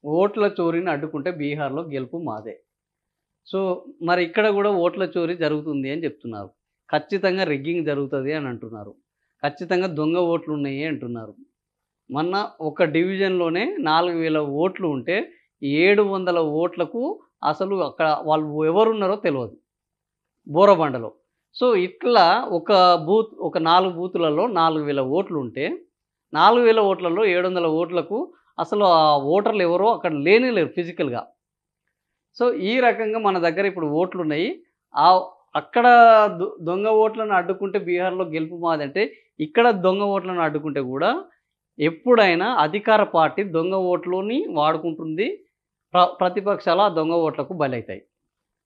ఓట్ల చోరీని అడ్డుకుంటే బీహార్‌లో గెలుపు మాదే. సో, మరి ఇక్కడ గూడా ఓట్ల చోరీ జరుగుతుంది అని జెప్తున్నారు. ఖచ్చితంగా రిగ్గింగ్ జరుగుతది అని అంటున్నారు. ఖచ్చితంగా దొంగ ఓట్లున్నయి అంటున్నారు. మొన్న ఒక డివిజన్‌లోనే 4000 ఓట్లు ఉంటే 700 ఓట్లకు అసలు అక్కడ వాళ్ళు ఎవరున్నారో తెలవదు. బోరబండలో. సో, ఇట్లా ఒక 4 బూతులలో 4000 ఓట్లుంటే 4000 ఓట్లలో 700 ఓట్లకు అసలు ఆ ఓటర్లు ఎవరో అక్కడ లేనే లేరు ఫిజికల్‌గా. సో, ఈ రకంగా మన దగ్గర ఇప్పుడు ఓట్లున్నయి. అక్కడ దొంగ ఓట్లను అడ్డుకుంటే బీహార్‌లో గెలుపు మాదంటే, ఇక్కడ దొంగ ఓట్లను అడ్డుకుంటే గూడా ఎప్పుడైనా అధికార పార్టీ దొంగ ఓట్లుని వాడుకుంటుంది. ప్రతిపక్షాలు ఆ దొంగ ఓట్లకు బలైతాయి.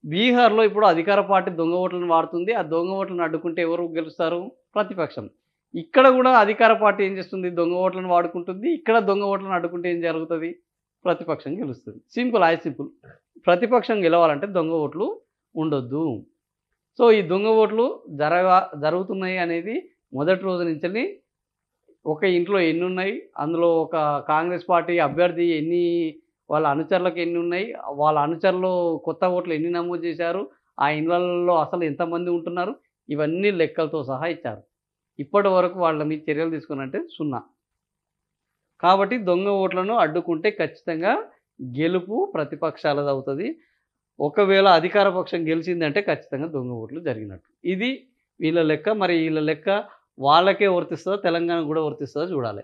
బీహార్‌లో ఇప్పుడు అధికార పార్టీ దొంగ ఓట్లను వాడుతుంది. ఆ దొంగ ఓట్లను అడ్డుకుంటే ఎవరు గెలుస్తారు? ప్రతిపక్షం. ఇక్కడ గూడా అధికార పార్టీ ఏం చేస్తుంది? దొంగ ఓట్లను వాడుకుంటుంది. ఇక్కడ దొంగ ఓట్లను అడ్డుకుంటే ఏం జరుగుతది? ప్రతిపక్షం గెలుస్తది. Simple as simple. ప్రతిపక్షం గెలవాలంటే దొంగ ఓట్లు ఉండొద్దు. సో, ఈ దొంగ ఓట్లు జరుగుతున్నాయి అనేది మొదటి రోజు నుంచెల్లి ఒక ఇంట్లో ఎన్నున్నాయి, అందులో ఒక కాంగ్రెస్ పార్టీ అభ్యర్థి వాళ్ళ అనుచరులకు ఎన్నున్నాయి, వాళ్ళ అనుచరులు కొత్త ఓట్లు ఎన్ని నమోదు చేశారు, ఆ ఇండ్లల్లో అసలు ఎంతమంది ఉంటున్నారు, ఇవన్నీ లెక్కలతో సహా ఇచ్చారు. ఇప్పటి వరకు వాళ్ళ మీద చర్యలు తీసుకున్నారంటే 0. కాబట్టి దొంగ ఓట్లను అడ్డుకుంటే ఖచ్చితంగా గెలుపు ప్రతిపక్షాలదవుతది. ఒకవేళ అధికార పక్షం గెలిచిందంటే ఖచ్చితంగా దొంగ ఓట్లు జరిగినట్టు. ఇది వీళ్ళ లెక్క. మరి వీళ్ళ లెక్క వాళ్ళకే వర్తిస్తదా? తెలంగాణకు గూడా వర్తిస్తదా చూడాలె.